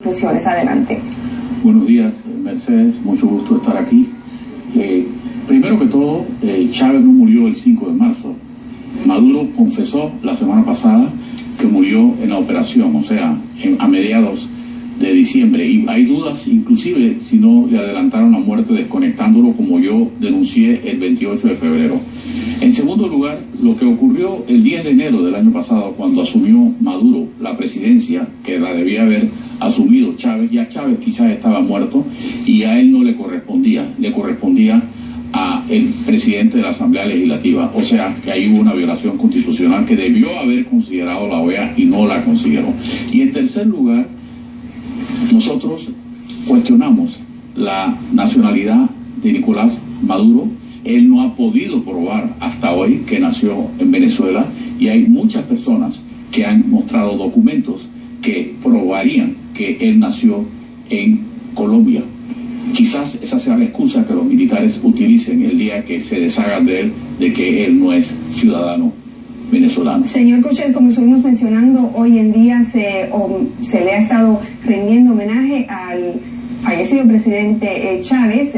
Conclusiones, adelante. Buenos días, Mercedes, mucho gusto estar aquí. Primero que todo, Chávez no murió el 5 de marzo. Maduro confesó la semana pasada que murió en la operación, o sea, a mediados de diciembre. Y hay dudas, inclusive, si no le adelantaron la muerte desconectándolo, como yo denuncié el 28 de febrero. En segundo lugar, lo que ocurrió el 10 de enero del año pasado, cuando asumió Maduro la presidencia, que la debía haber asumido Chávez, ya Chávez quizás estaba muerto y a él no le correspondía a el presidente de la Asamblea Legislativa. O sea, que ahí hubo una violación constitucional que debió haber considerado la OEA y no la consideró. Y en tercer lugar, nosotros cuestionamos la nacionalidad de Nicolás Maduro. Él no ha podido probar hasta hoy que nació en Venezuela y hay muchas personas que han mostrado documentos que probarían que él nació en Colombia. Quizás esa sea la excusa que los militares utilicen el día que se deshagan de él, de que él no es ciudadano venezolano. Señor Cochet, como estuvimos mencionando, hoy en día se le ha estado rindiendo homenaje al fallecido presidente Chávez.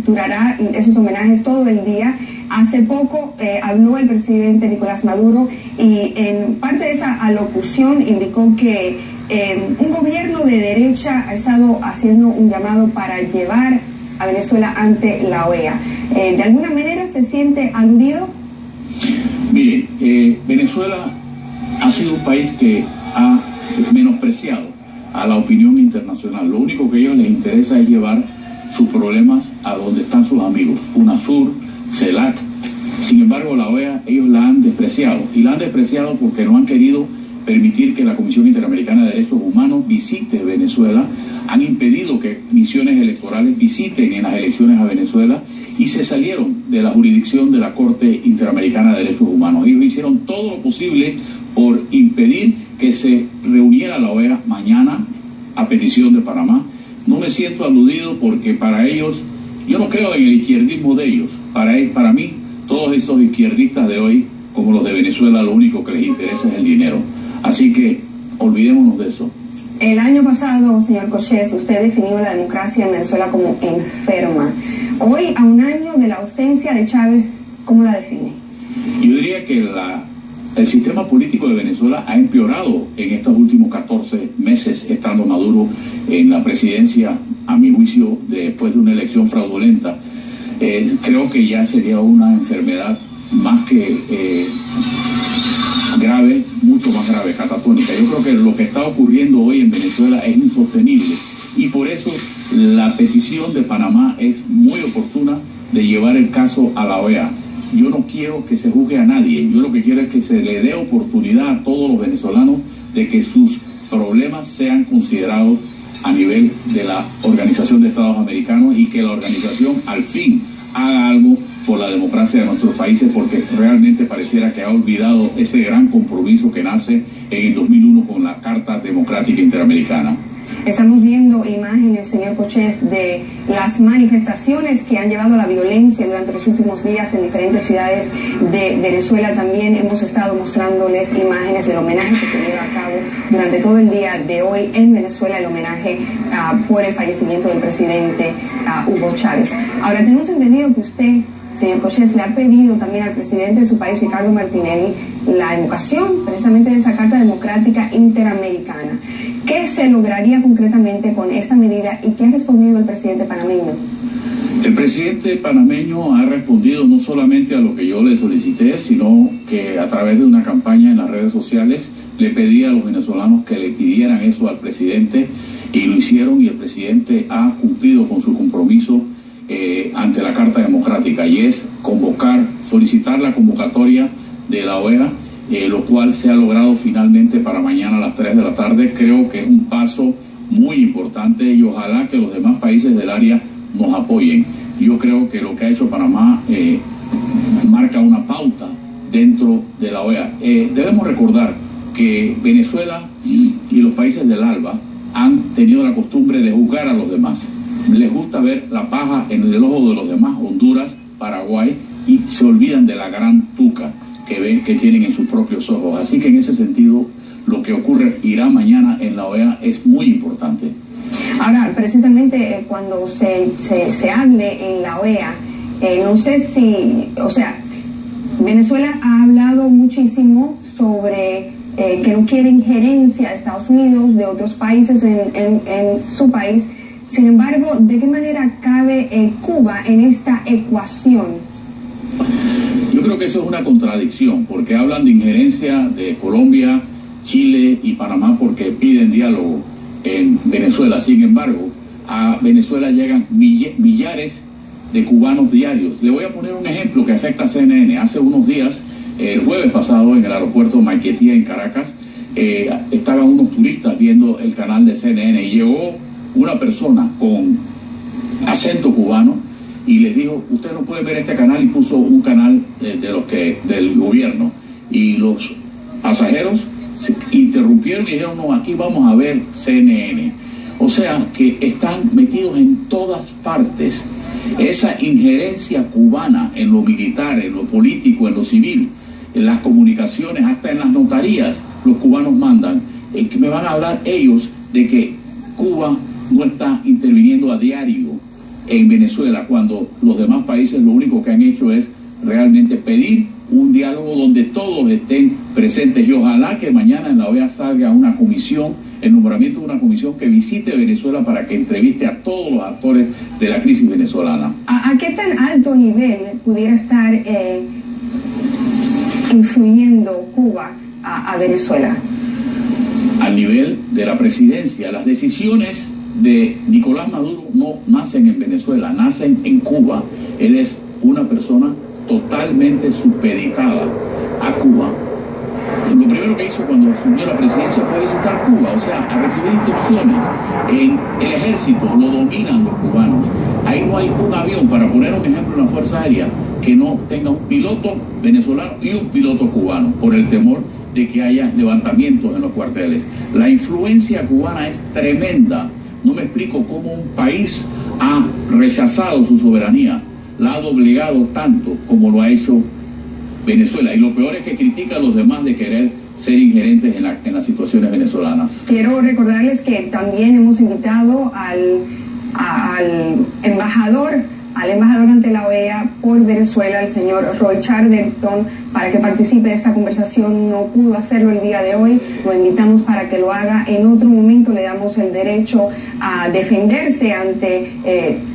Durará esos homenajes todo el día. Hace poco habló el presidente Nicolás Maduro y en parte de esa alocución indicó que un gobierno de derecha ha estado haciendo un llamado para llevar a Venezuela ante la OEA. ¿De alguna manera se siente aludido? Mire, Venezuela ha sido un país que ha menospreciado a la opinión internacional. Lo único que a ellos les interesa es llevar sus problemas a donde están sus amigos, UNASUR, CELAC. Sin embargo, la OEA, ellos la han despreciado. Y la han despreciado porque no han querido permitir que la Comisión Interamericana de Derechos Humanos visite Venezuela. Han impedido que misiones electorales visiten en las elecciones a Venezuela y se salieron de la jurisdicción de la Corte Interamericana de Derechos Humanos. Ellos hicieron todo lo posible por impedir que se reuniera la OEA mañana a petición de Panamá. No me siento aludido porque para ellos, yo no creo en el izquierdismo de ellos. Para mí, todos esos izquierdistas de hoy, como los de Venezuela, lo único que les interesa es el dinero. Así que olvidémonos de eso. El año pasado, señor Cochet, usted definió la democracia en Venezuela como enferma. Hoy, a un año de la ausencia de Chávez, ¿cómo la define? Yo diría que el sistema político de Venezuela ha empeorado en estos últimos 14 meses, estando Maduro en la presidencia, a mi juicio, después de una elección fraudulenta. Creo que ya sería una enfermedad más que grave, mucho más grave, catatónica. Yo creo que lo que está ocurriendo hoy en Venezuela es insostenible y por eso la petición de Panamá es muy oportuna de llevar el caso a la OEA. Yo no quiero que se juzgue a nadie, yo lo que quiero es que se le dé oportunidad a todos los venezolanos de que sus problemas sean considerados a nivel de la Organización de Estados Americanos y que la organización al fin haga algo por la democracia de nuestros países, porque realmente pareciera que ha olvidado ese gran compromiso que nace en el 2001 con la Carta Democrática Interamericana. Estamos viendo imágenes, señor Cochet, de las manifestaciones que han llevado a la violencia durante los últimos días en diferentes ciudades de Venezuela. También hemos estado mostrándoles imágenes del homenaje que se lleva a cabo durante todo el día de hoy en Venezuela, el homenaje por el fallecimiento del presidente Hugo Chávez. Ahora, tenemos entendido que usted, señor Cochet, le ha pedido también al presidente de su país, Ricardo Martinelli, la invocación precisamente de esa Carta Democrática Interamericana. ¿Qué se lograría concretamente con esa medida y qué ha respondido el presidente panameño? El presidente panameño ha respondido no solamente a lo que yo le solicité, sino que a través de una campaña en las redes sociales le pedí a los venezolanos que le pidieran eso al presidente y lo hicieron, y el presidente ha cumplido con su compromiso ante la Carta Democrática, y es solicitar la convocatoria de la OEA, lo cual se ha logrado finalmente para mañana a las 3 de la tarde. Creo que es un paso muy importante y ojalá que los demás países del área nos apoyen. Yo creo que lo que ha hecho Panamá marca una pauta dentro de la OEA. Debemos recordar que Venezuela y los países del ALBA han tenido la costumbre de juzgar a los demás. Les gusta ver la paja en el ojo de los demás, Honduras, Paraguay, y se olvidan de la gran tuca que tienen en sus propios ojos. Así que en ese sentido, lo que ocurre irá mañana en la OEA es muy importante. precisamente cuando se hable en la OEA, no sé si, o sea, Venezuela ha hablado muchísimo sobre que no quiere injerencia de Estados Unidos, de otros países en su país. Sin embargo, ¿de qué manera cabe Cuba en esta ecuación? Yo creo que eso es una contradicción, porque hablan de injerencia de Colombia, Chile y Panamá porque piden diálogo en Venezuela. Sin embargo, a Venezuela llegan millares de cubanos diarios. Le voy a poner un ejemplo que afecta a CNN. Hace unos días, el jueves pasado, en el aeropuerto Maiquetía, en Caracas, estaban unos turistas viendo el canal de CNN y llegó una persona con acento cubano y les dijo: usted no puede ver este canal, y puso un canal del gobierno, y los pasajeros se interrumpieron y dijeron: no, aquí vamos a ver CNN. O sea que están metidos en todas partes. Esa injerencia cubana en lo militar, en lo político, en lo civil, en las comunicaciones, hasta en las notarías, los cubanos mandan. Que me van a hablar ellos de que Cuba no está interviniendo a diario en Venezuela, cuando los demás países lo único que han hecho es realmente pedir un diálogo donde todos estén presentes. Y ojalá que mañana en la OEA salga una comisión, el nombramiento de una comisión que visite Venezuela para que entreviste a todos los actores de la crisis venezolana. ¿A qué tan alto nivel pudiera estar influyendo Cuba a Venezuela? Al nivel de la presidencia. Las decisiones de Nicolás Maduro no nacen en Venezuela, nacen en Cuba. Él es una persona totalmente supeditada a Cuba. Lo primero que hizo cuando asumió la presidencia fue visitar Cuba, o sea, a recibir instrucciones. En el ejército lo dominan los cubanos. Ahí no hay un avión, para poner un ejemplo, una fuerza aérea, que no tenga un piloto venezolano y un piloto cubano, por el temor de que haya levantamientos en los cuarteles. La influencia cubana es tremenda. No me explico cómo un país ha rechazado su soberanía, la ha doblegado tanto como lo ha hecho Venezuela. Y lo peor es que critica a los demás de querer ser ingerentes en las situaciones venezolanas. Quiero recordarles que también hemos invitado al embajador ante la OEA por Venezuela, el señor Roy Charlton, para que participe de esta conversación. No pudo hacerlo el día de hoy, lo invitamos para que lo haga en otro momento. Le damos el derecho a defenderse ante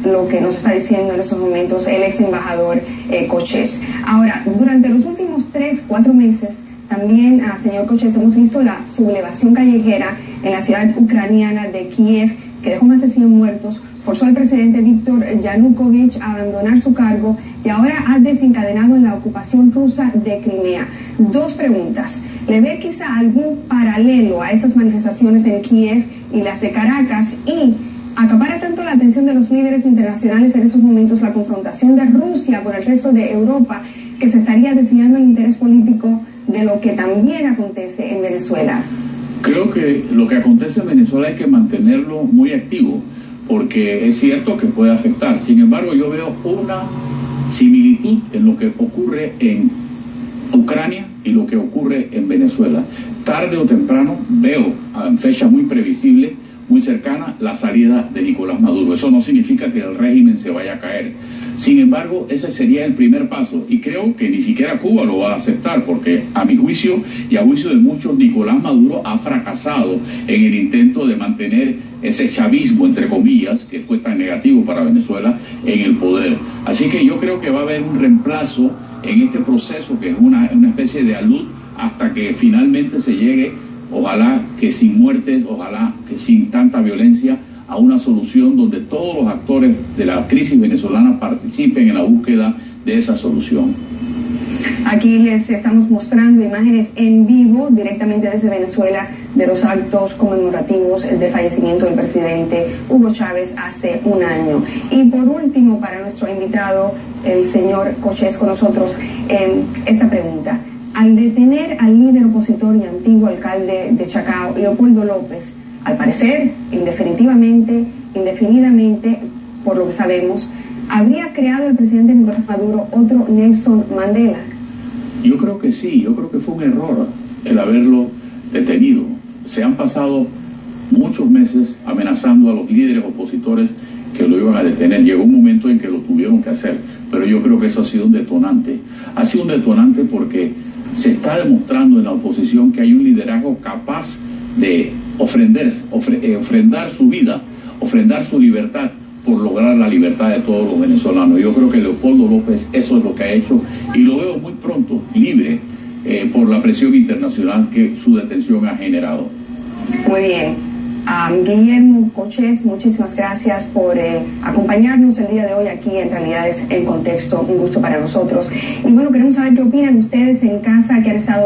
lo que nos está diciendo en estos momentos el ex embajador Koches. Ahora, durante los últimos 3-4 meses, también, señor Koches, hemos visto la sublevación callejera en la ciudad ucraniana de Kiev, que dejó más de 100 muertos, forzó al presidente Víctor Yanukovych a abandonar su cargo y ahora ha desencadenado en la ocupación rusa de Crimea. Dos preguntas. ¿Le ve quizá algún paralelo a esas manifestaciones en Kiev y las de Caracas? Y acapara tanto la atención de los líderes internacionales en esos momentos la confrontación de Rusia con el resto de Europa, que se estaría desviando el interés político de lo que también acontece en Venezuela. Creo que lo que acontece en Venezuela hay que mantenerlo muy activo, porque es cierto que puede afectar. Sin embargo, yo veo una similitud en lo que ocurre en Ucrania y lo que ocurre en Venezuela. Tarde o temprano veo, en fecha muy previsible, muy cercana, la salida de Nicolás Maduro. Eso no significa que el régimen se vaya a caer. Sin embargo, ese sería el primer paso, y creo que ni siquiera Cuba lo va a aceptar, porque a mi juicio y a juicio de muchos, Nicolás Maduro ha fracasado en el intento de mantener ese chavismo, entre comillas, que fue tan negativo para Venezuela, en el poder. Así que yo creo que va a haber un reemplazo en este proceso, que es una especie de alud, hasta que finalmente se llegue, ojalá que sin muertes, ojalá que sin tanta violencia, a una solución donde todos los actores de la crisis venezolana participen en la búsqueda de esa solución. Aquí les estamos mostrando imágenes en vivo directamente desde Venezuela de los actos conmemorativos del fallecimiento del presidente Hugo Chávez hace un año. Y por último, para nuestro invitado, el señor Koches, con nosotros, esta pregunta. Al detener al líder opositor y antiguo alcalde de Chacao, Leopoldo López, al parecer, indefinidamente, por lo que sabemos, ¿habría creado el presidente Nicolás Maduro otro Nelson Mandela? Yo creo que sí, yo creo que fue un error el haberlo detenido. Se han pasado muchos meses amenazando a los líderes opositores que lo iban a detener. Llegó un momento en que lo tuvieron que hacer, pero yo creo que eso ha sido un detonante. Ha sido un detonante porque se está demostrando en la oposición que hay un liderazgo capaz de ofrendar su vida, ofrendar su libertad por lograr la libertad de todos los venezolanos. Yo creo que Leopoldo López eso es lo que ha hecho y lo veo muy pronto libre por la presión internacional que su detención ha generado. Muy bien. Guillermo Cochés, muchísimas gracias por acompañarnos el día de hoy aquí en Realidades en Contexto. Un gusto para nosotros. Y bueno, queremos saber qué opinan ustedes en casa que han estado